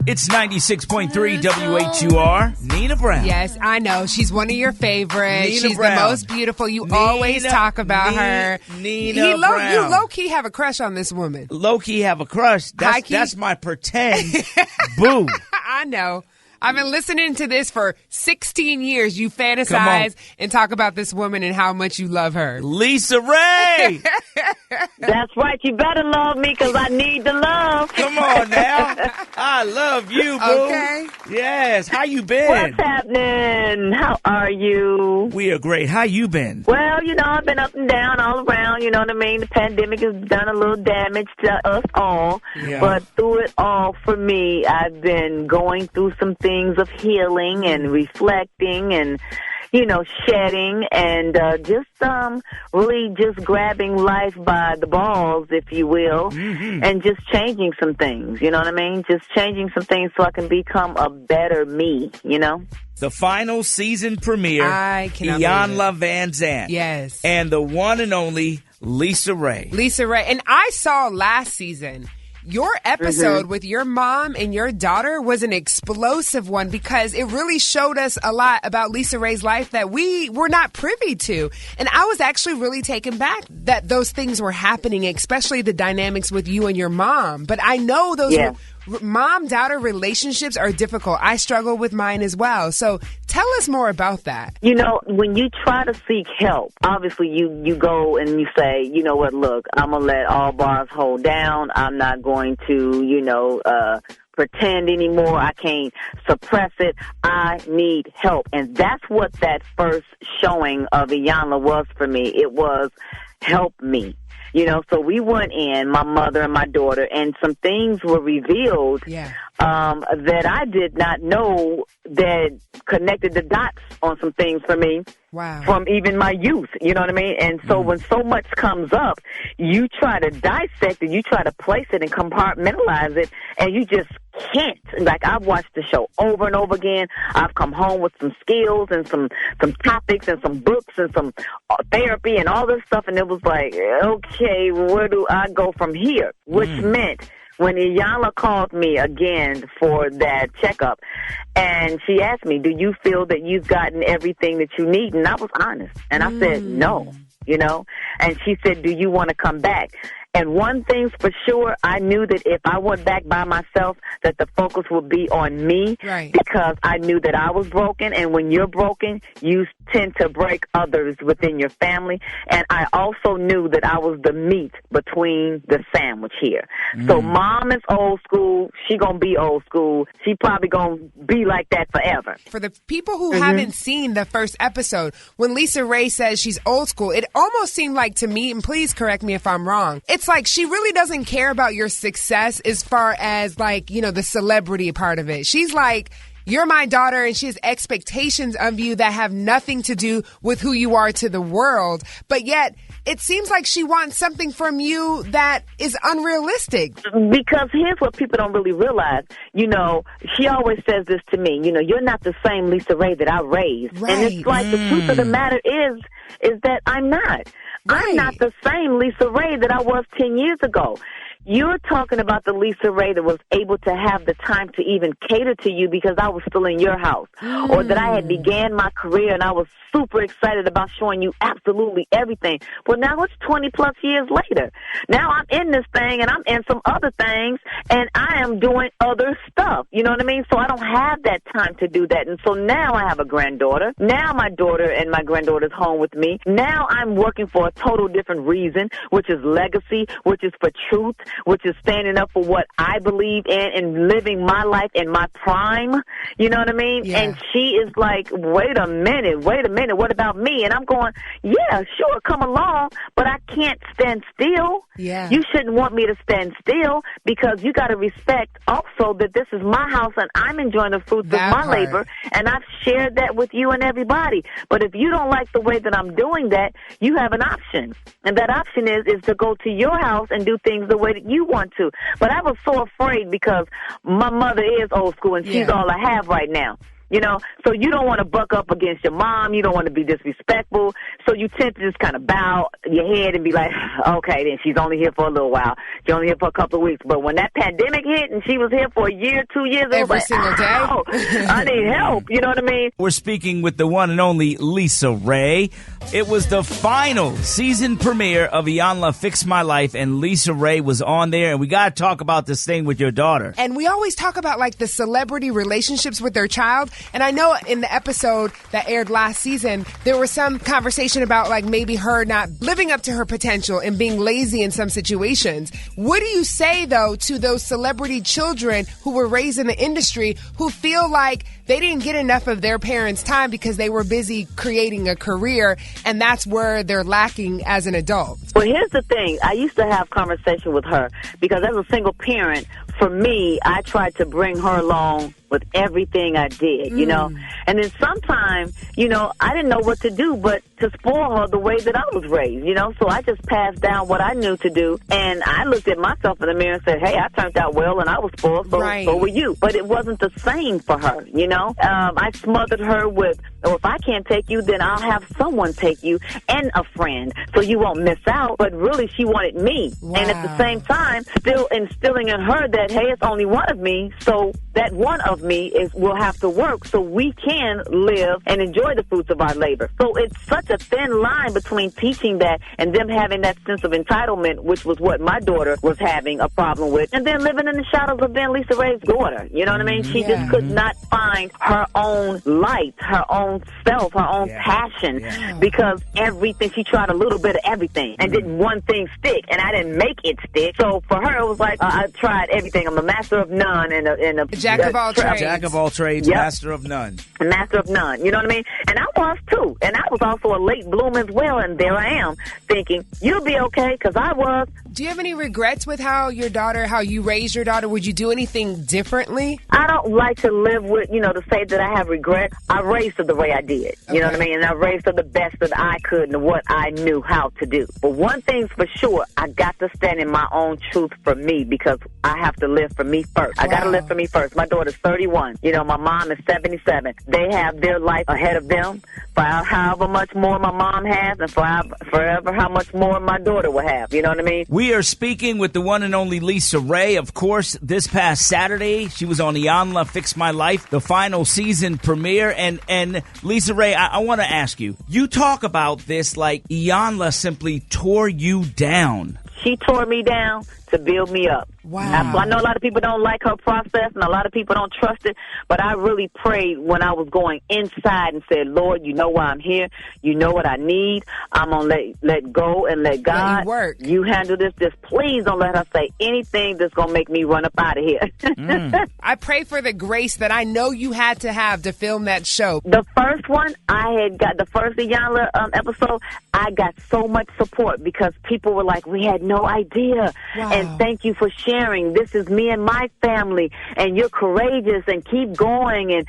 It's 96.3 WHUR. Nina Brown. Yes, I know. She's one of your favorites. Nina She's Brown. the most beautiful. You always talk about her. Nina Brown. You low-key have a crush on this woman. Low-key have a crush. That's my pretend boo. I know. I've been listening to this for 16 years. You fantasize and talk about this woman and how much you love her. Lisa Raye. That's right. You better love me because I need the love. Come on now. I love you, boo. Okay. Yes. How you been? What's happening? How are you? We are great. How you been? Well, I've been up and down all around. You know what I mean? The pandemic has done a little damage to us all. Yeah. But through it all, for me, I've been going through some things of healing and reflecting and, shedding and really just grabbing life by the balls, if you will, and just changing some things, you know what I mean? Just changing some things so I can become a better me, The final season premiere, I cannot Iyanla Van Zandt. Yes. And the one and only Lisa Raye. Lisa Raye. And I saw last season, your episode with your mom and your daughter was an explosive one because it really showed us a lot about Lisa Raye's life that we were not privy to. And I was actually really taken back that those things were happening, especially the dynamics with you and your mom. But I know those mom-daughter relationships are difficult. I struggle with mine as well. So tell us more about that. When you try to seek help, obviously you go and you say, you know what, look, I'm going to let all bars hold down. I'm not going to, pretend anymore. I can't suppress it. I need help. And that's what that first showing of Iyanla was for me. It was help me. So we went in, my mother and my daughter, and some things were revealed that I did not know that connected the dots on some things for me from even my youth, you know what I mean? And so when so much comes up, you try to dissect it, you try to place it and compartmentalize it, and you just can't. Like, I've watched the show over and over again. I've come home with some skills and some topics and some books and some therapy and all this stuff, and it was like, okay, where do I go from here? Which meant when Iyanla called me again for that checkup, and she asked me, do you feel that you've gotten everything that you need? And I was honest. And I said, no, And she said, do you want to come back? And one thing's for sure, I knew that if I went back by myself, that the focus would be on me because I knew that I was broken. And when you're broken, you tend to break others within your family. And I also knew that I was the meat between the sandwich here. So mom is old school. She going to be old school. She probably going to be like that forever. For the people who haven't seen the first episode, when Lisa Raye says she's old school, it almost seemed like to me, and please correct me if I'm wrong, it's like she really doesn't care about your success as far as the celebrity part of it. She's like, you're my daughter, and she has expectations of you that have nothing to do with who you are to the world. But yet, it seems like she wants something from you that is unrealistic. Because here's what people don't really realize. She always says this to me, you're not the same Lisa Raye that I raised. Right. And it's like the truth of the matter is that I'm not. Right. I'm not the same Lisa Raye that I was 10 years ago. You're talking about the Lisa Raye that was able to have the time to even cater to you because I was still in your house. Or that I had began my career and I was super excited about showing you absolutely everything. Well, now it's 20 plus years later. Now I'm in this thing and I'm in some other things and I am doing other stuff. You know what I mean? So I don't have that time to do that. And so now I have a granddaughter. Now my daughter and my granddaughter's home with me. Now I'm working for a total different reason, which is legacy, which is for truth, which is standing up for what I believe in and living my life in my prime. You know what I mean? Yeah. And she is like, wait a minute, what about me? And I'm going, yeah, sure, come along, but I can't stand still. Yeah. You shouldn't want me to stand still because you got to respect also that this is my house and I'm enjoying the fruits of my labor, and I've shared that with you and everybody. But if you don't like the way that I'm doing that, you have an option. And that option is to go to your house and do things the way that you want to. But I was so afraid because my mother is old school and she's all I have right now. You know, so you don't want to buck up against your mom. You don't want to be disrespectful. So you tend to just kind of bow your head and be like, okay, then she's only here for a little while. She's only here for a couple of weeks. But when that pandemic hit and she was here for a year, 2 years, it every was like, single day. I need help. You know what I mean? We're speaking with the one and only Lisa Raye. It was the final season premiere of Iyanla Fix My Life, and Lisa Raye was on there. And we got to talk about this thing with your daughter. And we always talk about like the celebrity relationships with their child. And I know in the episode that aired last season, there was some conversation about like maybe her not living up to her potential and being lazy in some situations. What do you say, though, to those celebrity children who were raised in the industry who feel like they didn't get enough of their parents' time because they were busy creating a career, and that's where they're lacking as an adult? Well, here's the thing. I used to have conversation with her because as a single parent, for me, I tried to bring her along with everything I did, you know. And then sometimes, you know, I didn't know what to do but to spoil her the way that I was raised, you know. So I just passed down what I knew to do. And I looked at myself in the mirror and said, hey, I turned out well and I was spoiled, so were you. But it wasn't the same for her, you know. I smothered her with, oh, if I can't take you, then I'll have someone take you and a friend so you won't miss out. But really, she wanted me. Wow. And at the same time, still instilling in her that, hey, it's only one of me, so that one of me will have to work so we can live and enjoy the fruits of our labor. So it's such a thin line between teaching that and them having that sense of entitlement, which was what my daughter was having a problem with, and then living in the shadows of being Lisa Raye's daughter. You know what I mean? She just could not find her own light, her own self, her own passion, because everything, she tried a little bit of everything and didn't one thing stick, and I didn't make it stick. So for her, it was like, I tried everything. I'm a master of none and a jack of all trades. Jack of all trades, master of none. A master of none. You know what I mean? And I was too. And I was also a late bloom as well. And there I am thinking, you'll be okay, because I was. Do you have any regrets with how you raised your daughter? Would you do anything differently? I don't like to live with, to say that I have regret. I raised her the way I did. You know what I mean? And I raised her the best that I could and what I knew how to do. But one thing's for sure, I got to stand in my own truth for me, because I have to live for me first. I got to live for me first. My daughter's 31. My mom is 77. They have their life ahead of them for however much more my mom has, and forever how much more my daughter will have. You know what I mean? We are speaking with the one and only Lisa Raye. Of course, this past Saturday, she was on Iyanla Fix My Life, the final season premiere. And Lisa Raye, I want to ask you, you talk about this like Iyanla simply tore you down. She tore me down to build me up. Wow. I know a lot of people don't like her process and a lot of people don't trust it, but I really prayed when I was going inside and said, Lord, you know why I'm here. You know what I need. I'm going to let go and let God. Let you work. You handle this. Just please don't let her say anything that's going to make me run up out of here. I pray for the grace that I know you had to have to film that show. The first one, the first Iyanla episode, I got so much support because people were like, we had no idea. Wow. And thank you for sharing. This is me and my family, and you're courageous and keep going, and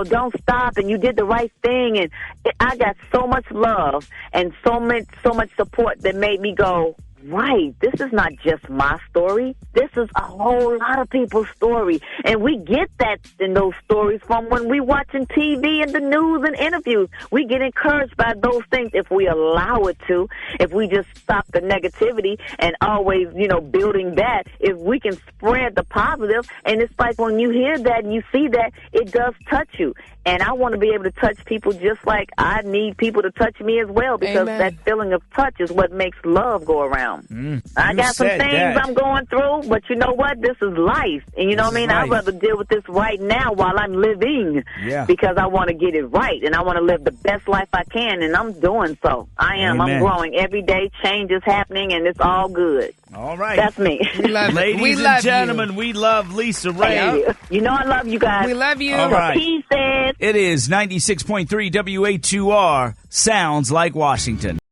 don't stop, and you did the right thing. And I got so much love and so much support that made me go, right, this is not just my story. This is a whole lot of people's story. And we get that in those stories from when we watching TV and the news and interviews. We get encouraged by those things if we allow it to, if we just stop the negativity and always, building that, if we can spread the positive. And it's like when you hear that and you see that, it does touch you. And I want to be able to touch people just like I need people to touch me as well, because that feeling of touch is what makes love go around. I got some things I'm going through, but you know what? This is life. And you know what I mean? I'd rather deal with this right now while I'm living, because I want to get it right and I want to live the best life I can, and I'm doing so. I am. Amen. I'm growing every day. Change is happening, and it's all good. All right. That's me. We love it. Ladies and gentlemen, we love Lisa Raye. You know I love you guys. We love you. All right. Pieces. It is 96.3 WA2R. Sounds like Washington.